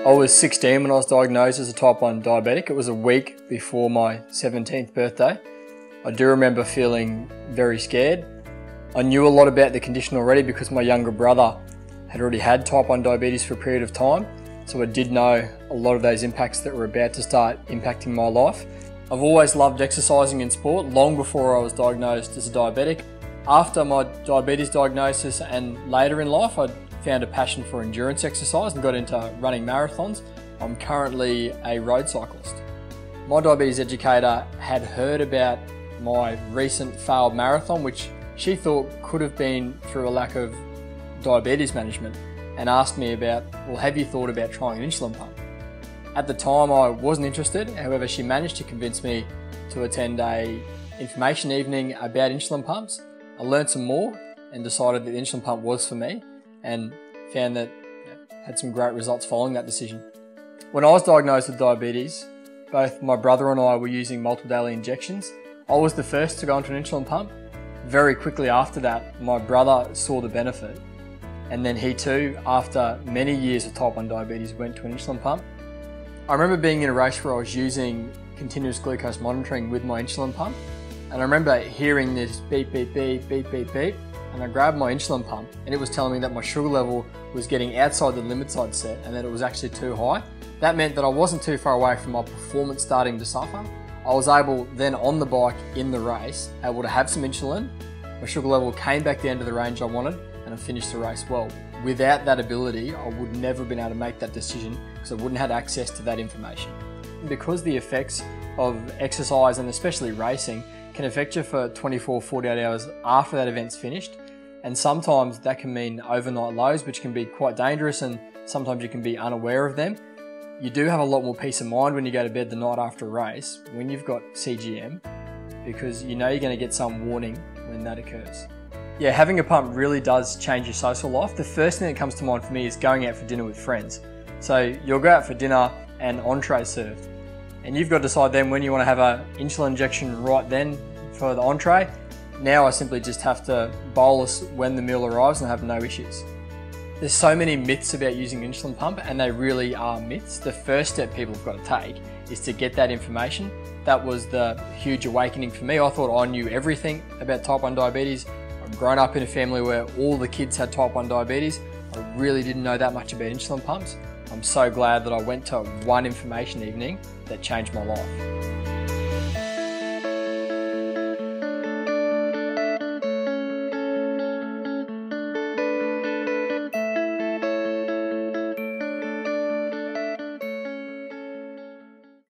I was 16 when I was diagnosed as a type 1 diabetic. It was a week before my 17th birthday. I do remember feeling very scared. I knew a lot about the condition already because my younger brother had already had type 1 diabetes for a period of time. So I did know a lot of those impacts that were about to start impacting my life. I've always loved exercising in sport, long before I was diagnosed as a diabetic. After my diabetes diagnosis and later in life, I found a passion for endurance exercise and got into running marathons. I'm currently a road cyclist. My diabetes educator had heard about my recent failed marathon, which she thought could have been through a lack of diabetes management, and asked me about, well, have you thought about trying an insulin pump? At the time I wasn't interested, however she managed to convince me to attend a information evening about insulin pumps. I learned some more and decided that the insulin pump was for me, and found that had some great results following that decision. When I was diagnosed with diabetes, both my brother and I were using multiple daily injections. I was the first to go onto an insulin pump. Very quickly after that, my brother saw the benefit, and then he too, after many years of type 1 diabetes, went to an insulin pump. I remember being in a race where I was using continuous glucose monitoring with my insulin pump, and I remember hearing this beep, beep, beep, beep, beep, beep, and I grabbed my insulin pump and it was telling me that my sugar level was getting outside the limits I'd set and that it was actually too high. That meant that I wasn't too far away from my performance starting to suffer. I was able then on the bike in the race, able to have some insulin. My sugar level came back down to the range I wanted and I finished the race well. Without that ability, I would never have been able to make that decision because I wouldn't have had access to that information. Because the effects of exercise and especially racing can affect you for 24, 48 hours after that event's finished, and sometimes that can mean overnight lows, which can be quite dangerous, and sometimes you can be unaware of them. You do have a lot more peace of mind when you go to bed the night after a race when you've got CGM, because you know you're going to get some warning when that occurs. Yeah, having a pump really does change your social life. The first thing that comes to mind for me is going out for dinner with friends. So you'll go out for dinner and entree served, and you've got to decide then when you want to have an insulin injection right then for the entree. Now I simply just have to bolus when the meal arrives and have no issues. There's so many myths about using an insulin pump, and they really are myths. The first step people have got to take is to get that information. That was the huge awakening for me. I thought I knew everything about type 1 diabetes. I've grown up in a family where all the kids had type 1 diabetes. I really didn't know that much about insulin pumps. I'm so glad that I went to one information evening that changed my life.